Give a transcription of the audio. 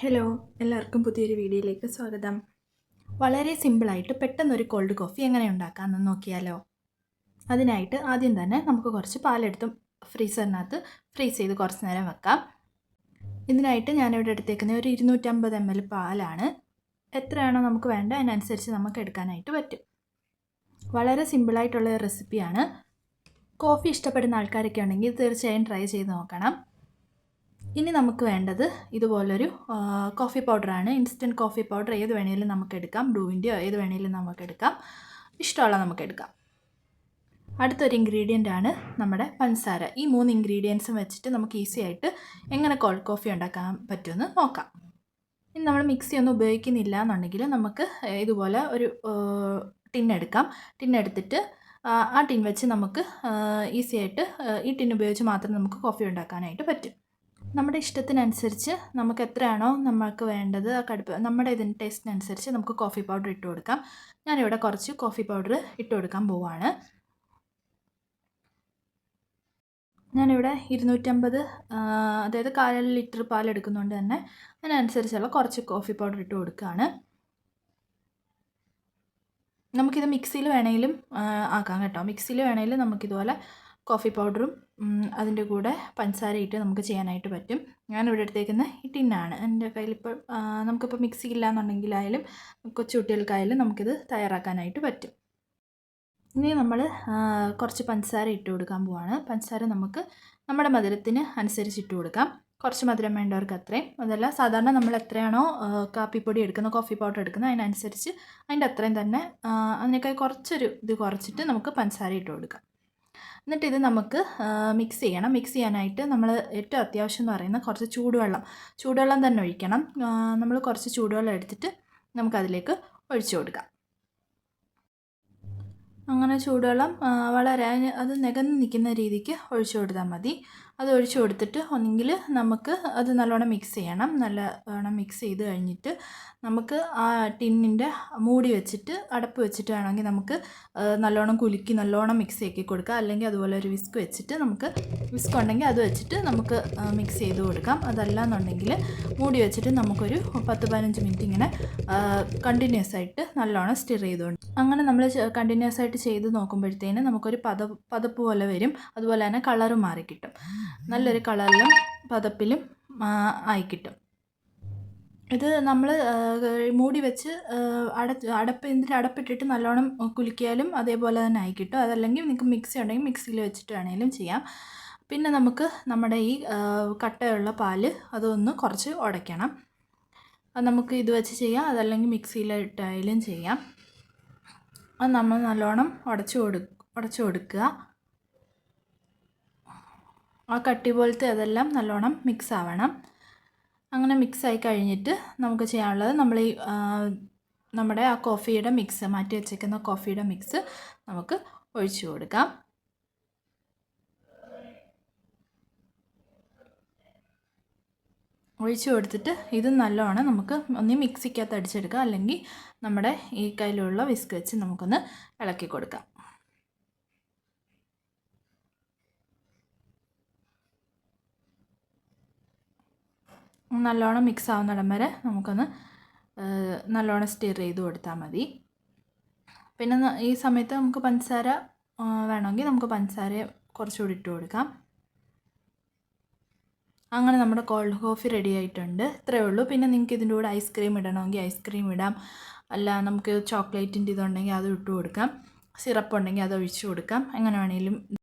Hello, എല്ലാവർക്കും പുതിയൊരു വീഡിയോയിലേക്ക് സ്വാഗതം. വളരെ സിമ്പിളായിട്ട് പെട്ടെന്നൊരു കോൾഡ് കോഫി എങ്ങനെ ഉണ്ടാക്കാമെന്ന് നോക്കിയാലോ. അതിനായിട്ട് ആദ്യം തന്നെ നമുക്ക് കുറച്ച് പാലെടുത്ത് ഫ്രീസറിനകത്ത് ഫ്രീസ് ചെയ്ത് കുറച്ച് നേരം വെക്കാം. ഇതിനായിട്ട് ഞാനിവിടെ എടുത്തേക്കുന്നത് ഒരു 250 ml പാലാണ്. എത്രയാണോ നമുക്ക് വേണ്ടത് അതിനനുസരിച്ച് നമുക്ക് എടുക്കാനായിട്ട് പറ്റും. വളരെ സിമ്പിളായിട്ടുള്ള റെസിപ്പിയാണ്. കോഫി ഇഷ്ടപ്പെടുന്ന ആൾക്കാരൊക്കെ ഉണ്ടെങ്കിൽ തീർച്ചയായും ട്രൈ ചെയ്ത് നോക്കണം. ഇനി നമുക്ക് വേണ്ടത് ഇതുപോലൊരു കോഫി പൗഡറാണ്. ഇൻസ്റ്റൻറ്റ് കോഫി പൗഡർ ഏത് വേണമെങ്കിലും നമുക്ക് എടുക്കാം. ബ്രൂവിൻ്റെയോ ഏത് വേണമെങ്കിലും നമുക്ക് എടുക്കാം. ഇഷ്ടമുള്ള നമുക്ക് എടുക്കാം. അടുത്തൊരു ഇൻഗ്രീഡിയൻ്റാണ് നമ്മുടെ പഞ്ചസാര. ഈ 3 ഇൻഗ്രീഡിയൻസും വെച്ചിട്ട് നമുക്ക് ഈസി ആയിട്ട് എങ്ങനെ കോൾഡ് കോഫി ഉണ്ടാക്കാൻ പറ്റുമെന്ന് നോക്കാം. ഇനി നമ്മൾ മിക്സി ഒന്നും ഉപയോഗിക്കുന്നില്ല എന്നുണ്ടെങ്കിൽ നമുക്ക് ഇതുപോലെ ഒരു ടിന്നെടുക്കാം. ടിന്നെടുത്തിട്ട് ആ ടിൻ വെച്ച് നമുക്ക് ഈസി ആയിട്ട് ഈ ടിൻ ഉപയോഗിച്ച് മാത്രം നമുക്ക് കോഫി ഉണ്ടാക്കാനായിട്ട് പറ്റും. നമ്മുടെ ഇഷ്ടത്തിനനുസരിച്ച് നമുക്ക് എത്രയാണോ നമുക്ക് വേണ്ടത് നമ്മുടെ ഇതിൻ്റെ ടേസ്റ്റിനനുസരിച്ച് നമുക്ക് കോഫി പൗഡർ ഇട്ട് കൊടുക്കാം. ഞാനിവിടെ കുറച്ച് കോഫി പൗഡർ ഇട്ട് കൊടുക്കാൻ പോവുകയാണ്. ഞാനിവിടെ 250 അതായത് 1/4 ലിറ്റർ പാലെടുക്കുന്നതുകൊണ്ട് തന്നെ അതിനനുസരിച്ചുള്ള കുറച്ച് കോഫി പൗഡർ ഇട്ട് കൊടുക്കുകയാണ്. നമുക്കിത് മിക്സിയിൽ വേണമെങ്കിലും ആക്കാം കേട്ടോ. മിക്സിയിൽ വേണമെങ്കിലും നമുക്കിതുപോലെ കോഫി പൗഡറും അതിൻ്റെ കൂടെ പഞ്ചസാര ഇട്ട് നമുക്ക് ചെയ്യാനായിട്ട് പറ്റും. ഞാനിവിടെ എടുത്തേക്കുന്ന ഈ ടിന്നാണ്. എൻ്റെ കയ്യിലിപ്പോൾ നമുക്കിപ്പോൾ മിക്സി ഇല്ലയെന്നുണ്ടെങ്കിലായാലും കൊച്ചു കുട്ടികൾക്കായാലും നമുക്കിത് തയ്യാറാക്കാനായിട്ട് പറ്റും. ഇനി നമ്മൾ കുറച്ച് പഞ്ചസാര ഇട്ട് കൊടുക്കാൻ പോവാണ്. പഞ്ചസാര നമുക്ക് നമ്മുടെ മധുരത്തിന് അനുസരിച്ച് ഇട്ട് കൊടുക്കാം. കുറച്ച് മധുരം വേണ്ടവർക്ക് അത്രയും. അതല്ല, സാധാരണ നമ്മൾ എത്രയാണോ കാപ്പിപ്പൊടി എടുക്കുന്നത്, കോഫി പൗഡർ എടുക്കുന്നത് അതിനനുസരിച്ച് അതിൻ്റെ അത്രയും തന്നെ അതിനേക്കാൾ കുറച്ചൊരു ഇത് കുറച്ചിട്ട് നമുക്ക് പഞ്ചസാര ഇട്ട് കൊടുക്കാം. എന്നിട്ട് ഇത് നമുക്ക് മിക്സ് ചെയ്യണം. മിക്സ് ചെയ്യാനായിട്ട് നമ്മൾ ഏറ്റവും അത്യാവശ്യം എന്ന് പറയുന്നത് കുറച്ച് ചൂടുവെള്ളം തന്നെ ഒഴിക്കണം. നമ്മൾ കുറച്ച് ചൂടുവെള്ളം എടുത്തിട്ട് നമുക്കതിലേക്ക് ഒഴിച്ചു കൊടുക്കാം. അങ്ങനെ ചൂടുവെള്ളം വളരെ അത് നികന്ന് നിൽക്കുന്ന രീതിക്ക് ഒഴിച്ചു കൊടുത്താൽ മതി. അത് ഒഴിച്ചു കൊടുത്തിട്ട് ഒന്നെങ്കിൽ നമുക്ക് അത് നല്ലോണം മിക്സ് ചെയ്യണം. നല്ലോണം മിക്സ് ചെയ്ത് കഴിഞ്ഞിട്ട് നമുക്ക് ആ ടിന്നിൻ്റെ മൂടി വെച്ചിട്ട് അടപ്പ് വെച്ചിട്ട് വേണമെങ്കിൽ നമുക്ക് നല്ലോണം കുലുക്കി നല്ലോണം മിക്സ് ആക്കി കൊടുക്കാം. അല്ലെങ്കിൽ അതുപോലെ ഒരു വിസ്ക് വെച്ചിട്ട് നമുക്ക് വിസ്ക് ഉണ്ടെങ്കിൽ അത് വെച്ചിട്ട് നമുക്ക് മിക്സ് ചെയ്ത് കൊടുക്കാം. അതല്ല എന്നുണ്ടെങ്കിൽ മൂടി വെച്ചിട്ട് നമുക്കൊരു 10-15 മിനിറ്റ് ഇങ്ങനെ കണ്ടിന്യൂസ് ആയിട്ട് നല്ലോണം സ്റ്റിർ ചെയ്തുകൊണ്ട് അങ്ങനെ നമ്മൾ കണ്ടിന്യൂസ് ആയിട്ട് ചെയ്ത് നോക്കുമ്പോഴത്തേന് നമുക്കൊരു പതപ്പ് പോലെ വരും. അതുപോലെ തന്നെ കളറ് മാറിക്കിട്ടും. നല്ലൊരു കളറിലും പതപ്പിലും ആയിക്കിട്ടും. ഇത് നമ്മൾ മൂടി വെച്ച് അടപ്പിട്ടിട്ട് നല്ലോണം കുലുക്കിയാലും അതേപോലെ തന്നെ ആയിക്കിട്ടും. അതല്ലെങ്കിൽ നിങ്ങൾക്ക് മിക്സി ഉണ്ടെങ്കിൽ മിക്സിയിൽ വെച്ചിട്ട് വേണമെങ്കിലും ചെയ്യാം. പിന്നെ നമുക്ക് നമ്മുടെ ഈ കട്ടയുള്ള പാല് അതൊന്ന് കുറച്ച് ഉടയ്ക്കണം. അത് നമുക്ക് ഇത് വെച്ച് ചെയ്യാം. അതല്ലെങ്കിൽ മിക്സിയിലിട്ടായാലും ചെയ്യാം. അത് നമ്മൾ നല്ലോണം ഉടച്ചു കൊടുക്കുക. ആ കട്ടി പോലത്തെ അതെല്ലാം നല്ലോണം മിക്സ് ആവണം. അങ്ങനെ മിക്സായി കഴിഞ്ഞിട്ട് നമുക്ക് ചെയ്യാനുള്ളത് നമ്മുടെ ആ കോഫിയുടെ മിക്സ് മാറ്റി വെച്ചേക്കുന്ന കോഫിയുടെ മിക്സ് നമുക്ക് ഒഴിച്ചു കൊടുക്കാം. ഒഴിച്ചു കൊടുത്തിട്ട് ഇത് നല്ലോണം നമുക്ക് ഒന്ന് മിക്സിക്കകത്ത് അടിച്ചെടുക്കാം. അല്ലെങ്കിൽ നമ്മുടെ ഈ കയ്യിലുള്ള വിസ്ക് വെച്ച് നമുക്കൊന്ന് ഇളക്കി കൊടുക്കാം. നല്ലോണം മിക്സ് ആവുന്നിടം വരെ നമുക്കൊന്ന് നല്ലോണം സ്റ്റിർ ചെയ്ത് കൊടുത്താൽ മതി. പിന്നെ ഈ സമയത്ത് നമുക്ക് പഞ്ചസാര വേണമെങ്കിൽ നമുക്ക് പഞ്ചസാര കുറച്ചുകൂടി ഇട്ട് കൊടുക്കാം. അങ്ങനെ നമ്മുടെ കോൾഡ് കോഫി റെഡി ആയിട്ടുണ്ട്. ഇത്രയേ ഉള്ളൂ. പിന്നെ നിങ്ങൾക്ക് ഇതിൻ്റെ കൂടെ ഐസ്ക്രീം ഇടണമെങ്കിൽ ഐസ്ക്രീം ഇടാം. അല്ല, നമുക്ക് ചോക്ലേറ്റിൻ്റെ ഇതുണ്ടെങ്കിൽ അത് ഇട്ട് കൊടുക്കാം. സിറപ്പ് ഉണ്ടെങ്കിൽ അത് ഒഴിച്ചു കൊടുക്കാം. എങ്ങനെ വേണമെങ്കിലും